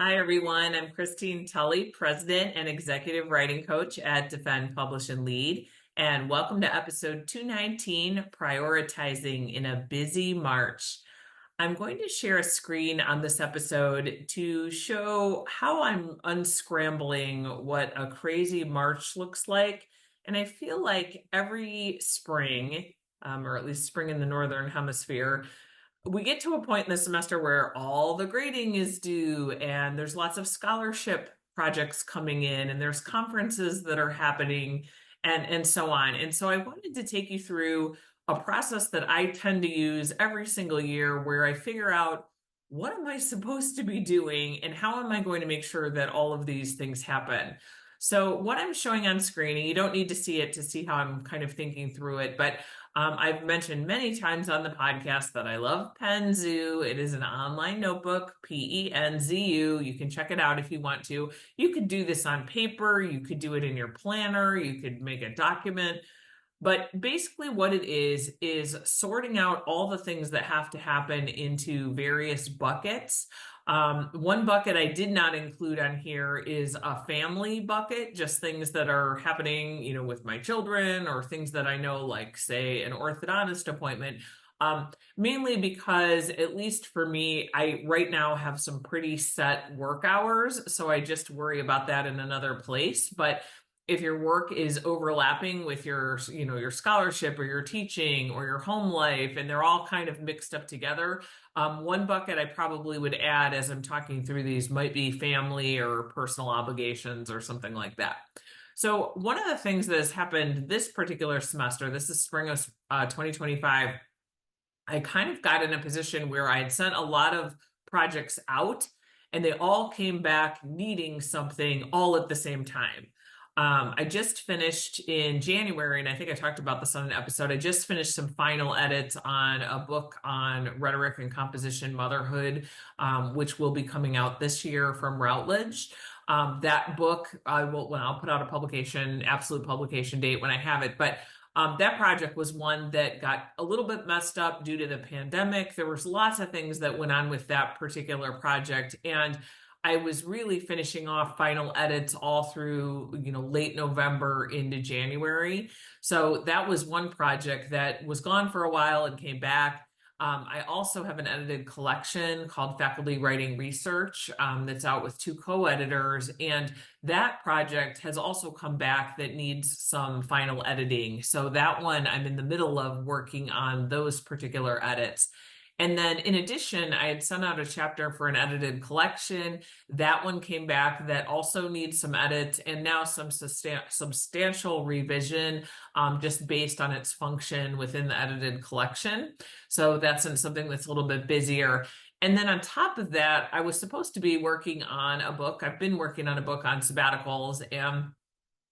Hi, everyone. I'm Christine Tulley, President and Executive Writing Coach at Defend, Publish, and Lead. And welcome to episode 219, Prioritizing in a Busy March. I'm going to share a screen on this episode to show how I'm unscrambling what a crazy March looks like. And I feel like every spring, or at least spring in the Northern Hemisphere, we get to a point in the semester where all the grading is due and there's lots of scholarship projects coming in and there's conferences that are happening and so on. And so I wanted to take you through a process that I tend to use every single year where I figure out what am I supposed to be doing and how am I going to make sure that all of these things happen. So what I'm showing on screen, and you don't need to see it to see how I'm kind of thinking through it, but I've mentioned many times on the podcast that I love Penzu. It is an online notebook, Penzu. You can check it out if you want to. You could do this on paper. You could do it in your planner. You could make a document. But basically, what it is sorting out all the things that have to happen into various buckets. One bucket I did not include on here is a family bucket, just things that are happening, with my children or things that I know, like, say, an orthodontist appointment. Mainly because, at least for me, I right now have some pretty set work hours, so I just worry about that in another place. But if your work is overlapping with your scholarship or your teaching or your home life, and they're all kind of mixed up together, one bucket I probably would add as I'm talking through these might be family or personal obligations or something like that. So one of the things that has happened this particular semester, this is spring of 2025, I kind of got in a position where I had sent a lot of projects out and they all came back needing something all at the same time. I just finished in January, and I think I talked about this on an episode. I just finished some final edits on a book on rhetoric and composition motherhood, which will be coming out this year from Routledge. That book, I'll put out a publication, absolute publication date when I have it. But that project was one that got a little bit messed up due to the pandemic. There was lots of things that went on with that particular project, and I was really finishing off final edits all through, late November into January. So that was one project that was gone for a while and came back. I also have an edited collection called Faculty Writing Research that's out with two co-editors. And that project has also come back that needs some final editing. So that one, I'm in the middle of working on those particular edits. And then in addition, I had sent out a chapter for an edited collection. That one came back that also needs some edits and now some substantial revision just based on its function within the edited collection. So that's something that's a little bit busier. And then on top of that, I was supposed to be working on a book. I've been working on a book on sabbaticals, and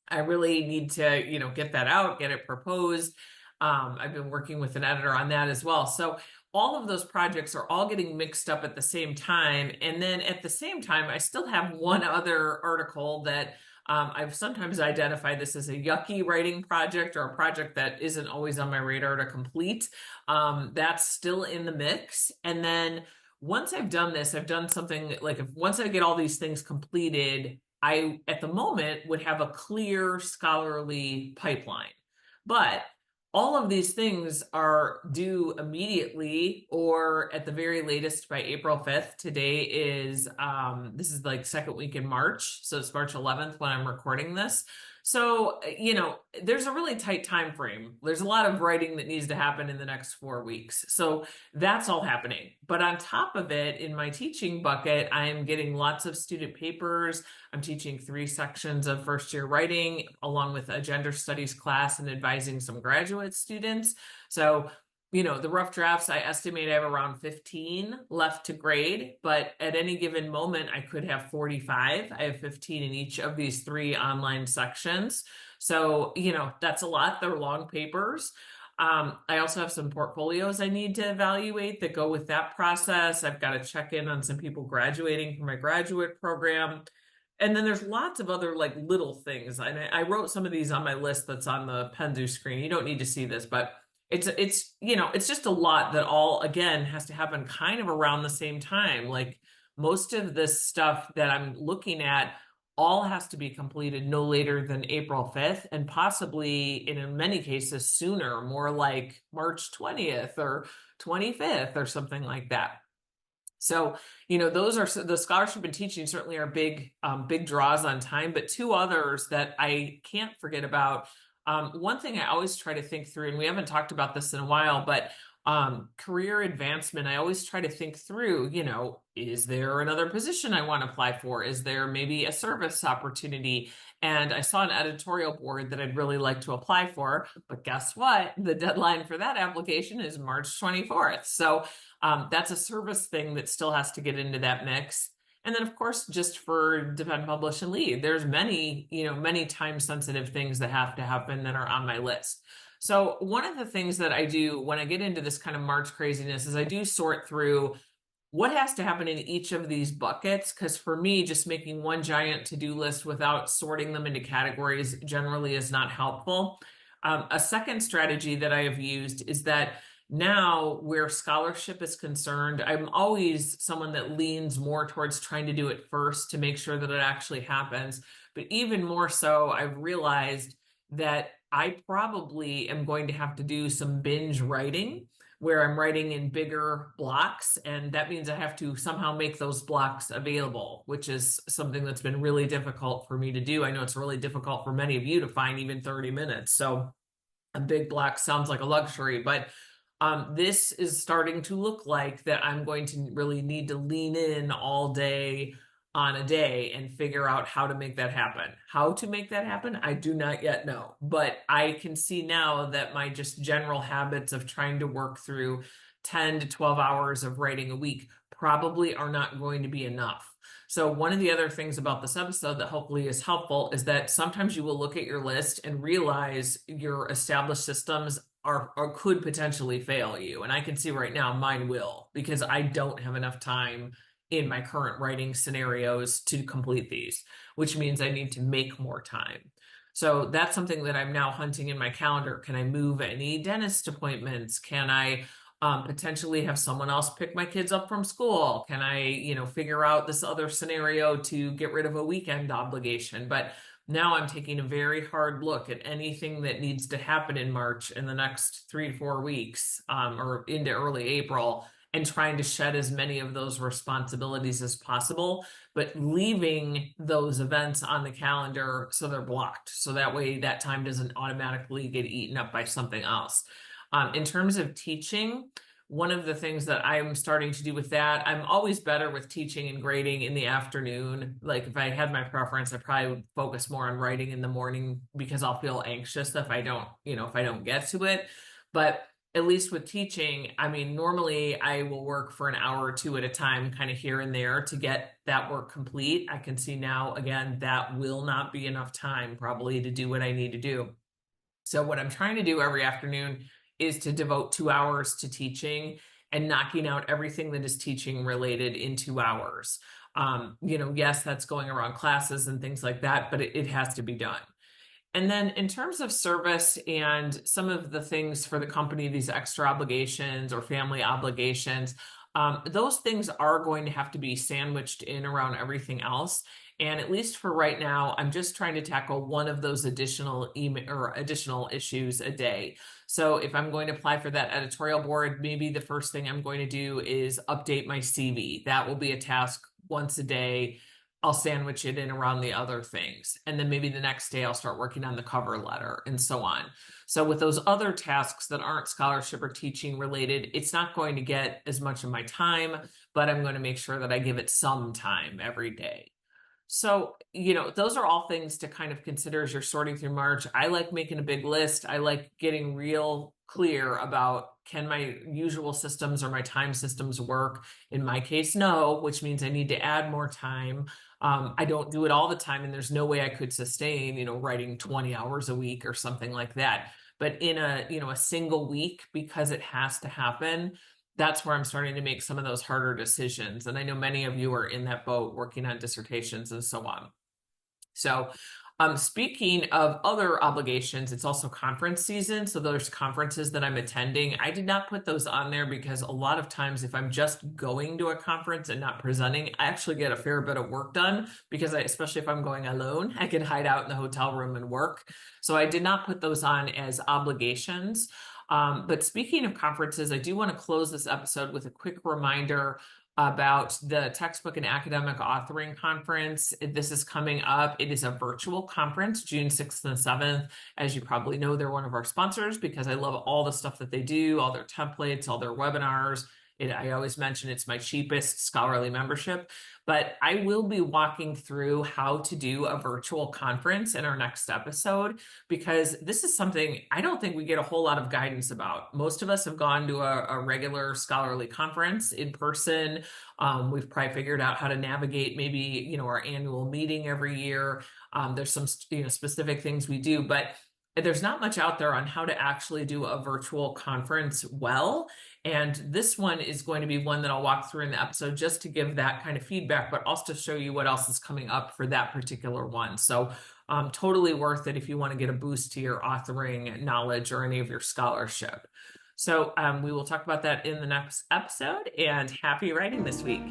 I really need to, get that out, get it proposed. I've been working with an editor on that as well. So all of those projects are all getting mixed up at the same time. And then at the same time, I still have one other article that I've sometimes identified this as a yucky writing project or a project that isn't always on my radar to complete. That's still in the mix. And then once I've done this, I've done something like once I get all these things completed, I, at the moment, would have a clear scholarly pipeline. But all of these things are due immediately or at the very latest by April 5th. Today is, this is like second week in March. So it's March 11th when I'm recording this. So, there's a really tight time frame. There's a lot of writing that needs to happen in the next 4 weeks. So that's all happening. But on top of it, in my teaching bucket, I am getting lots of student papers. I'm teaching 3 sections of first year writing, along with a gender studies class and advising some graduate students. So the rough drafts, I estimate I have around 15 left to grade, but at any given moment, I could have 45. I have 15 in each of these 3 online sections. So, that's a lot. They're long papers. I also have some portfolios I need to evaluate that go with that process. I've got to check in on some people graduating from my graduate program. And then there's lots of other little things. And I wrote some of these on my list that's on the Penzu screen. You don't need to see this, but it's just a lot that all again has to happen kind of around the same time. Like most of this stuff that I'm looking at all has to be completed no later than April 5th, and possibly in many cases sooner, more like March 20th or 25th or something like that. So, those are the scholarship and teaching certainly are big draws on time, but two others that I can't forget about. One thing I always try to think through, and we haven't talked about this in a while, but career advancement, I always try to think through, is there another position I want to apply for? Is there maybe a service opportunity? And I saw an editorial board that I'd really like to apply for, but guess what? The deadline for that application is March 24th. So that's a service thing that still has to get into that mix. And then, of course, just for Defend, Publish, and Lead, there's many time sensitive things that have to happen that are on my list. So one of the things that I do when I get into this kind of March craziness is I do sort through what has to happen in each of these buckets. Because for me, just making one giant to-do list without sorting them into categories generally is not helpful. A second strategy that I have used is that now, where scholarship is concerned, I'm always someone that leans more towards trying to do it first to make sure that it actually happens. But even more so, I've realized that I probably am going to have to do some binge writing where I'm writing in bigger blocks. And that means I have to somehow make those blocks available, which is something that's been really difficult for me to do. I know it's really difficult for many of you to find even 30 minutes. So a big block sounds like a luxury, but this is starting to look like that I'm going to really need to lean in all day on a day and figure out how to make that happen. How to make that happen, I do not yet know, but I can see now that my just general habits of trying to work through 10 to 12 hours of writing a week probably are not going to be enough. So one of the other things about this episode that hopefully is helpful is that sometimes you will look at your list and realize your established systems are or could potentially fail you. And I can see right now mine will, because I don't have enough time in my current writing scenarios to complete these, which means I need to make more time. So that's something that I'm now hunting in my calendar. Can I move any dentist appointments? Can I potentially have someone else pick my kids up from school? Can I, figure out this other scenario to get rid of a weekend obligation? But now I'm taking a very hard look at anything that needs to happen in March in the next 3 to 4 weeks, or into early April, and trying to shed as many of those responsibilities as possible, but leaving those events on the calendar so they're blocked. So that way that time doesn't automatically get eaten up by something else. In terms of teaching, one of the things that I'm starting to do with that, I'm always better with teaching and grading in the afternoon. Like if I had my preference, I probably would focus more on writing in the morning because I'll feel anxious if I don't get to it. But at least with teaching, I mean, normally I will work for an hour or two at a time, kind of here and there to get that work complete. I can see now, again, that will not be enough time probably to do what I need to do. So what I'm trying to do every afternoon is to devote 2 hours to teaching and knocking out everything that is teaching related in 2 hours. Yes, that's going around classes and things like that, but it has to be done. And then in terms of service and some of the things for the company, these extra obligations or family obligations, those things are going to have to be sandwiched in around everything else. And at least for right now, I'm just trying to tackle one of those additional email or additional issues a day. So if I'm going to apply for that editorial board, maybe the first thing I'm going to do is update my CV. That will be a task once a day. I'll sandwich it in around the other things. And then maybe the next day I'll start working on the cover letter and so on. So with those other tasks that aren't scholarship or teaching related, it's not going to get as much of my time, but I'm going to make sure that I give it some time every day. So, those are all things to kind of consider as you're sorting through March. I like making a big list. I like getting real clear about, can my usual systems or my time systems work? In my case, no, which means I need to add more time. I don't do it all the time, and there's no way I could sustain, writing 20 hours a week or something like that. But in a single week, because it has to happen, that's where I'm starting to make some of those harder decisions. And I know many of you are in that boat working on dissertations and so on. So Speaking of other obligations, it's also conference season. So there's conferences that I'm attending. I did not put those on there because a lot of times if I'm just going to a conference and not presenting, I actually get a fair bit of work done because especially if I'm going alone, I can hide out in the hotel room and work. So I did not put those on as obligations. But speaking of conferences, I do want to close this episode with a quick reminder about the Textbook and Academic Authoring Conference. This is coming up. It is a virtual conference, June 6th and 7th. As you probably know, they're one of our sponsors because I love all the stuff that they do, all their templates, all their webinars. I always mention it's my cheapest scholarly membership, but I will be walking through how to do a virtual conference in our next episode because this is something I don't think we get a whole lot of guidance about. Most of us have gone to a regular scholarly conference in person. We've probably figured out how to navigate maybe, our annual meeting every year. There's some, specific things we do, but there's not much out there on how to actually do a virtual conference well. And this one is going to be one that I'll walk through in the episode just to give that kind of feedback, but also to show you what else is coming up for that particular one. So totally worth it if you want to get a boost to your authoring knowledge or any of your scholarship. So we will talk about that in the next episode, and happy writing this week.